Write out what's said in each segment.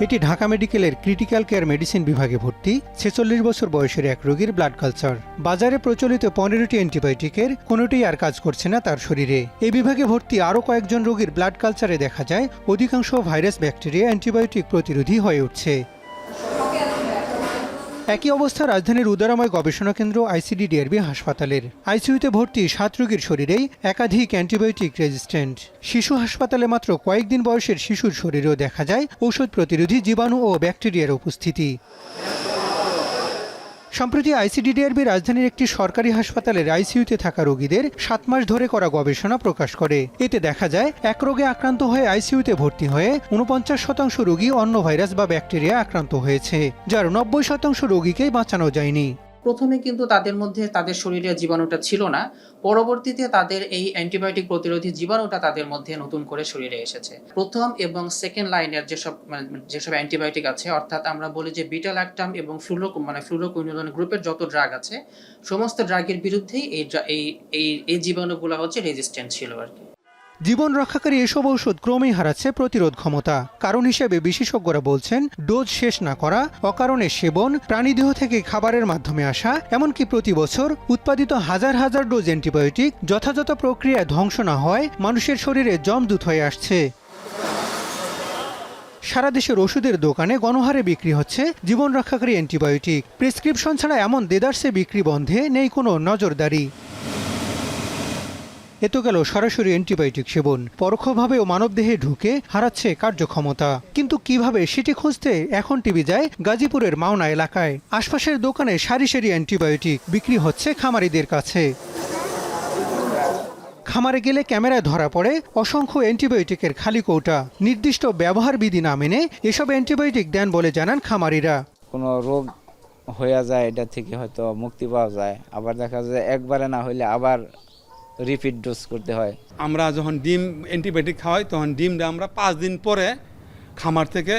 এটি ঢাকা মেডিকেলের critical care medicine বিভাগে ভর্তি ৪৬ বছর বয়সের এক রোগীর ব্লাড কালচার। বাজারে প্রচলিত ১৫টি অ্যান্টিবায়োটিকের কোনোটিই আর কাজ করছে না তার শরীরে। এই বিভাগে ভর্তি আরও কয়েকজন রোগীর ব্লাড কালচারে দেখা যায় অধিকাংশ ভাইরাস ব্যাকটেরিয়া অ্যান্টিবায়োটিক প্রতিরোধী হয়ে উঠছে। একই অবস্থা রাজধানীর উদারাময় গবেষণা কেন্দ্র আইসিডিডিআরবি হাসপাতালের। আইসিইউতে ভর্তি ৭ রোগীর শরীরেই একাধিক অ্যান্টিবায়োটিক রেজিস্ট্যান্ট। শিশু হাসপাতালে মাত্র কয়েকদিন বয়সের শিশুর শরীরেও দেখা যায় ঔষধ প্রতিরোধী জীবাণু ও ব্যাকটেরিয়ার উপস্থিতি। সম্প্রতি আইসিডিডিআরবি রাজধানীর একটি সরকারি হাসপাতালের আইসিইউতে থাকা রোগীদের ৭ মাস ধরে করা গবেষণা প্রকাশ করে। এতে দেখা যায় এক রোগে আক্রান্ত হয়ে আইসিইউতে ভর্তি হয়ে ৪৯% রোগী অন্য ভাইরাস বা ব্যাকটেরিয়া আক্রান্ত হয়েছে, যার ৯০% রোগীকেই বাঁচানো যায়নি। প্রথমে কিন্তু তাদের মধ্যে তাদের শরীরে জীবাণুটা ছিল না, পরবর্তীতে তাদের এই অ্যান্টিবায়োটিক প্রতিরোধী জীবাণুটা তাদের মধ্যে নতুন করে শরীরে এসেছে। প্রথম এবং সেকেন্ড লাইনের যেসব অ্যান্টিবায়োটিক আছে, অর্থাৎ আমরা বলি যে বিটা ল্যাকটাম এবং ফ্লুরোকুইনোলোন গ্রুপের যত ড্রাগ আছে, সমস্ত ড্রাগের বিরুদ্ধেই এই জীবাণুগুলো হচ্ছে রেজিস্ট্যান্ট ছিল আর কি। জীবন রক্ষাকারী এসব ঔষধ ক্রমেই হারাচ্ছে প্রতিরোধ ক্ষমতা। কারণ হিসেবে বিশেষজ্ঞরা বলছেন ডোজ শেষ না করা, অকারণে সেবন, প্রাণীদেহ থেকে খাবারের মাধ্যমে আসা, এমনকি প্রতি বছর উৎপাদিত হাজার হাজার ডোজ অ্যান্টিবায়োটিক যথাযথ প্রক্রিয়ায় ধ্বংস না হয় মানুষের শরীরে জমদূত হয়ে আসছে। সারা দেশের ওষুধের দোকানে গণহারে বিক্রি হচ্ছে জীবন রক্ষাকারী অ্যান্টিবায়োটিক। প্রেসক্রিপশন ছাড়া এমন দেদারসে বিক্রি বন্ধে নেই কোনো নজরদারি। এত গেল সরাসরি অ্যান্টিবায়োটিক সেবন, পরোক্ষভাবেও মানবদেহে ঢুকে হারাচ্ছে কার্যক্ষমতা। কিন্তু কিভাবে সেটি খুঁজতে এখন টিভি যায় গাজীপুরের মাওনা এলাকায়। আশপাশের দোকানে সারি সারি অ্যান্টিবায়োটিক বিক্রি হচ্ছে খামারিদের কাছে। খামারে গেলে ক্যামেরায় ধরা পড়ে অসংখ্য অ্যান্টিবায়োটিকের খালি কৌটা। নির্দিষ্ট ব্যবহার বিধি না মেনে এসব অ্যান্টিবায়োটিক দেন বলে জানান খামারিরা। কোনো রোগ হয়ে যায়, এটা থেকে হয়তো মুক্তি পাওয়া যায়, আবার দেখা যায় একবারে না হইলে আবার রিপিট ডোজ করতে হয়। আমরা যখন ডিম অ্যান্টিবায়োটিক খাওয়াই তখন ডিমটা আমরা 5 দিন পরে খামার থেকে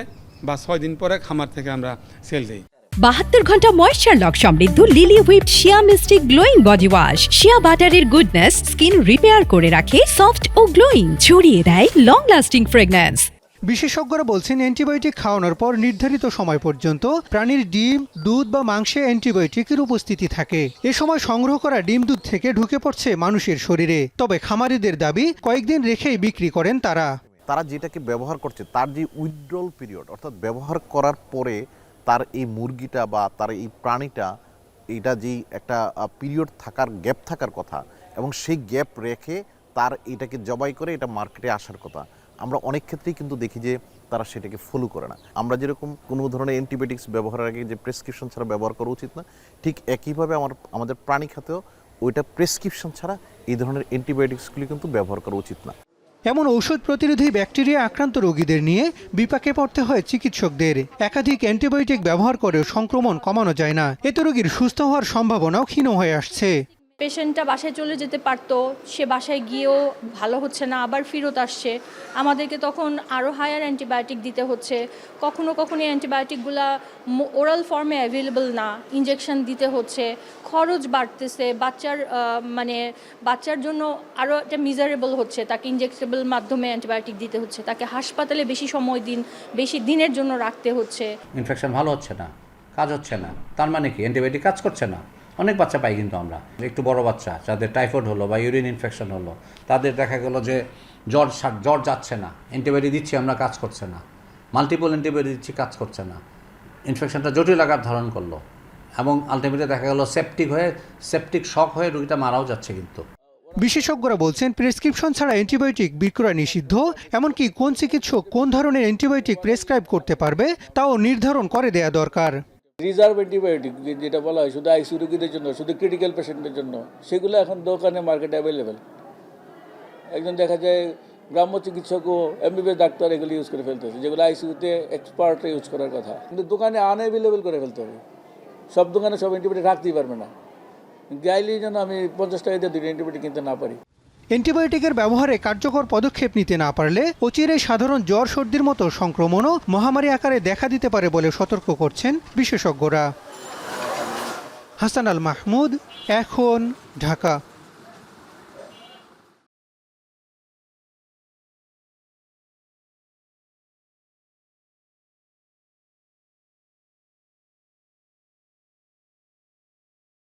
বা 6 দিন পরে খামার থেকে আমরা সেল দিই। ৭২ ঘন্টা ময়েশ্চার লক সমৃদ্ধ লিলি হুইপড শিয়া মিস্টিক গ্লোয়িং বডি ওয়াশ। শিয়া বাটারের গুডনেস স্কিন রিপেয়ার করে রাখে সফট ও গ্লোয়িং, ছড়িয়ে দেয় লং লাস্টিং ফ্রেগন্যান্স। বিশেষজ্ঞরা বলছেন অ্যান্টিবায়োটিক খাওয়ানোর পর নির্ধারিত সময় পর্যন্ত প্রাণীর ডিম, দুধ বা মাংসে অ্যান্টিবায়োটিকের উপস্থিতি থাকে। এ সময় সংগ্রহ করা ডিম দুধ থেকে ঢুকে পড়ছে মানুষের শরীরে। তবে খামারিদের দাবি কয়েকদিন রেখেই বিক্রি করেন তারা। তারা যেটাকে ব্যবহার করছে তার যে উইথড্রল পিরিয়ড, অর্থাৎ ব্যবহার করার পরে তার এই মুরগিটা বা তার এই প্রাণীটা, এটা যেই একটা পিরিয়ড থাকার গ্যাপ থাকার কথা, এবং সেই গ্যাপ রেখে তার এটাকে জবাই করে এটা মার্কেটে আসার কথা। আমরা অনেক ক্ষেত্রেই কিন্তু দেখি যে তারা সেটাকে ফলো করে না। আমরা যেরকম কোনো ধরনের অ্যান্টিবায়োটিক্স ব্যবহারের আগে যে প্রেসক্রিপশন ছাড়া ব্যবহার করা উচিত না, ঠিক একইভাবে আমাদের প্রাণী খাতেও ওইটা প্রেসক্রিপশন ছাড়া এই ধরনের অ্যান্টিবায়োটিক্সগুলি কিন্তু ব্যবহার করা উচিত না। এমন ঔষধ প্রতিরোধী ব্যাকটেরিয়া আক্রান্ত রোগীদের নিয়ে বিপাকে পড়তে হয় চিকিৎসকদের। একাধিক অ্যান্টিবায়োটিক ব্যবহার করেও সংক্রমণ কমানো যায় না। এতে রোগীর সুস্থ হওয়ার সম্ভাবনাও ক্ষীণ হয়ে আসছে। পেশেন্টটা বাসায় চলে যেতে পারতো, সে বাসায় গিয়েও ভালো হচ্ছে না, আবার ফেরত আসছে। আমাদেরকে তখন আরও হায়ার অ্যান্টিবায়োটিক দিতে হচ্ছে। কখনো কখনো অ্যান্টিবায়োটিকগুলো ওরাল ফর্মে অ্যাভেলেবল না, ইনজেকশন দিতে হচ্ছে। খরচ বাড়তেছে, বাচ্চার জন্য আরও একটা মিজারেবল হচ্ছে। তাকে ইনজেক্টেবল মাধ্যমে অ্যান্টিবায়োটিক দিতে হচ্ছে, তাকে হাসপাতালে বেশি দিনের জন্য রাখতে হচ্ছে। ইনফেকশন ভালো হচ্ছে না, কাজ হচ্ছে না, তার মানে কি অ্যান্টিবায়োটিক কাজ করছে না। অনেক বাচ্চা পাই কিন্তু আমরা, একটু বড় বাচ্চা যাদের টাইফয়েড হলো বা ইউরিন ইনফেকশন হলো, তাদের দেখা গেল যে জ্বর যাচ্ছে না, অ্যান্টিবায়োটিক দিচ্ছি আমরা, কাজ করছে না, মাল্টিপল অ্যান্টিবায়োটিক দিচ্ছি, কাজ করছে না, ইনফেকশনটা জটিল আকার ধারণ করলো এবং আলটিমেটলি দেখা গেল সেপটিক শক হয়ে রোগীটা মারাও যাচ্ছে। কিন্তু বিশেষজ্ঞরা বলছেন প্রেসক্রিপশন ছাড়া অ্যান্টিবায়োটিক বিক্রয় নিষিদ্ধ। এমনকি কোন চিকিৎসক কোন ধরনের অ্যান্টিবায়োটিক প্রেসক্রাইব করতে পারবে তাও নির্ধারণ করে দেয়া দরকার। রিজার্ভ অ্যান্টিবায়োটিক যেটা বলা হয় শুধু আইসিইউ রোগীদের জন্য, শুধু ক্রিটিক্যাল পেশেন্টের জন্য, সেগুলো এখন দোকানে মার্কেটে অ্যাভেলেবেল। একজন দেখা যায় গ্রাম্য চিকিৎসকও এমবিবিএস ডাক্তার এগুলো ইউজ করে ফেলতেছে, যেগুলো আইসিইউতে এক্সপার্ট ইউজ করার কথা, কিন্তু দোকানে আনঅ্যাভেলেবেল করে ফেলতে হবে। সব দোকানে সব অ্যান্টিবায়োটিক রাখতেই পারবে না। গাইলেই যেন আমি 50 টাকা দিয়ে 2টা অ্যান্টিবায়োটিক কিনতে না পারি। অ্যান্টিবায়োটিকের ব্যবহারে কার্যকর পদক্ষেপ নিতে না পারলে অচিরেই সাধারণ জ্বর সর্দির মতো সংক্রমণও মহামারী আকারে দেখা দিতে পারে বলে সতর্ক করছেন বিশেষজ্ঞরা। হাসান আল মাহমুদ, এখন, ঢাকা।